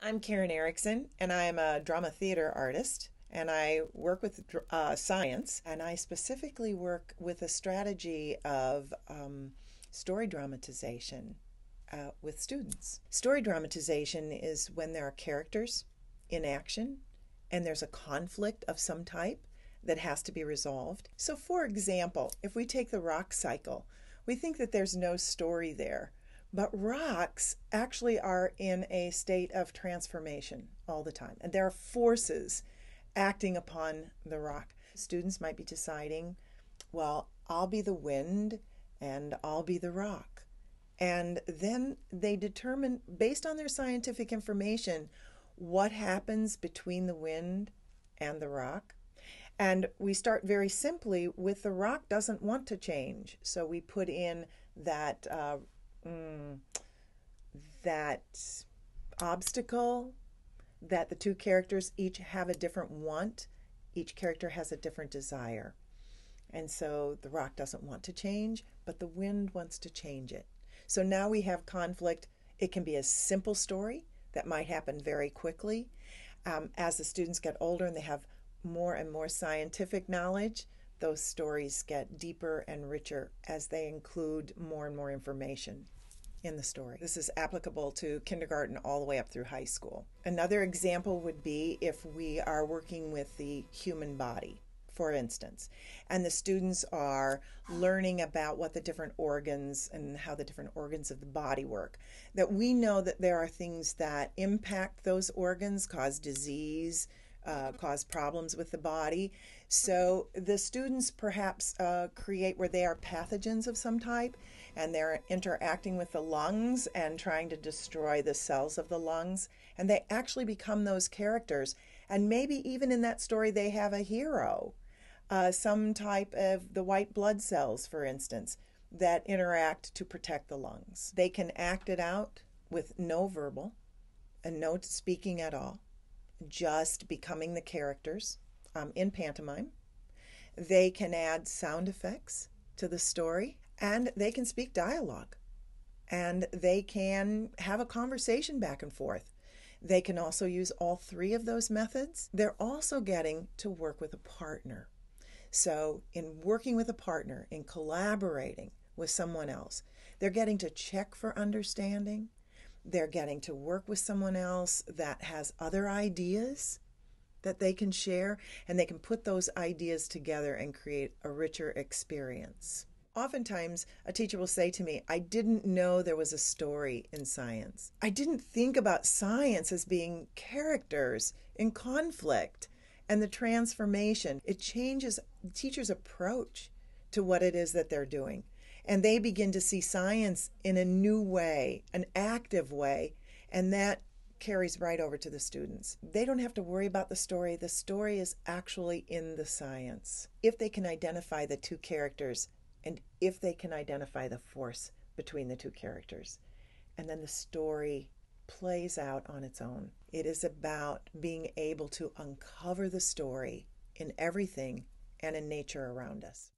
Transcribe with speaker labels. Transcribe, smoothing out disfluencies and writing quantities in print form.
Speaker 1: I'm Karen Erickson, and I'm a drama theater artist. And I work with science, and I specifically work with a strategy of story dramatization with students. Story dramatization is when there are characters in action and there's a conflict of some type that has to be resolved. So, for example, if we take the rock cycle, we think that there's no story there. But rocks actually are in a state of transformation all the time. And there are forces acting upon the rock. Students might be deciding, well, I'll be the wind and I'll be the rock. And then they determine, based on their scientific information, what happens between the wind and the rock. And we start very simply with the rock doesn't want to change. So we put in that that obstacle, that the two characters each have a different want. Each character has a different desire. And so the rock doesn't want to change, but the wind wants to change it. So now we have conflict. It can be a simple story that might happen very quickly. As the students get older and they have more and more scientific knowledge, those stories get deeper and richer as they include more and more information in the story. This is applicable to kindergarten all the way up through high school. Another example would be if we are working with the human body, for instance, and the students are learning about what the different organs and how the different organs of the body work. That we know that there are things that impact those organs, cause disease, cause problems with the body. So the students perhaps create where they are pathogens of some type, and they're interacting with the lungs and trying to destroy the cells of the lungs, and they actually become those characters. And maybe even in that story they have a hero, some type of the white blood cells, for instance, that interact to protect the lungs. They can act it out with no verbal and no speaking at all, just becoming the characters in pantomime. They can add sound effects to the story, and they can speak dialogue, and they can have a conversation back and forth. They can also use all three of those methods. They're also getting to work with a partner. So in working with a partner, in collaborating with someone else, they're getting to check for understanding. They're getting to work with someone else that has other ideas that they can share, and they can put those ideas together and create a richer experience. Oftentimes, a teacher will say to me, I didn't know there was a story in science. I didn't think about science as being characters in conflict and the transformation. It changes the teacher's approach to what it is that they're doing. And they begin to see science in a new way, an active way, and that carries right over to the students. They don't have to worry about the story. The story is actually in the science. If they can identify the two characters, and if they can identify the force between the two characters, and then the story plays out on its own. It is about being able to uncover the story in everything and in nature around us.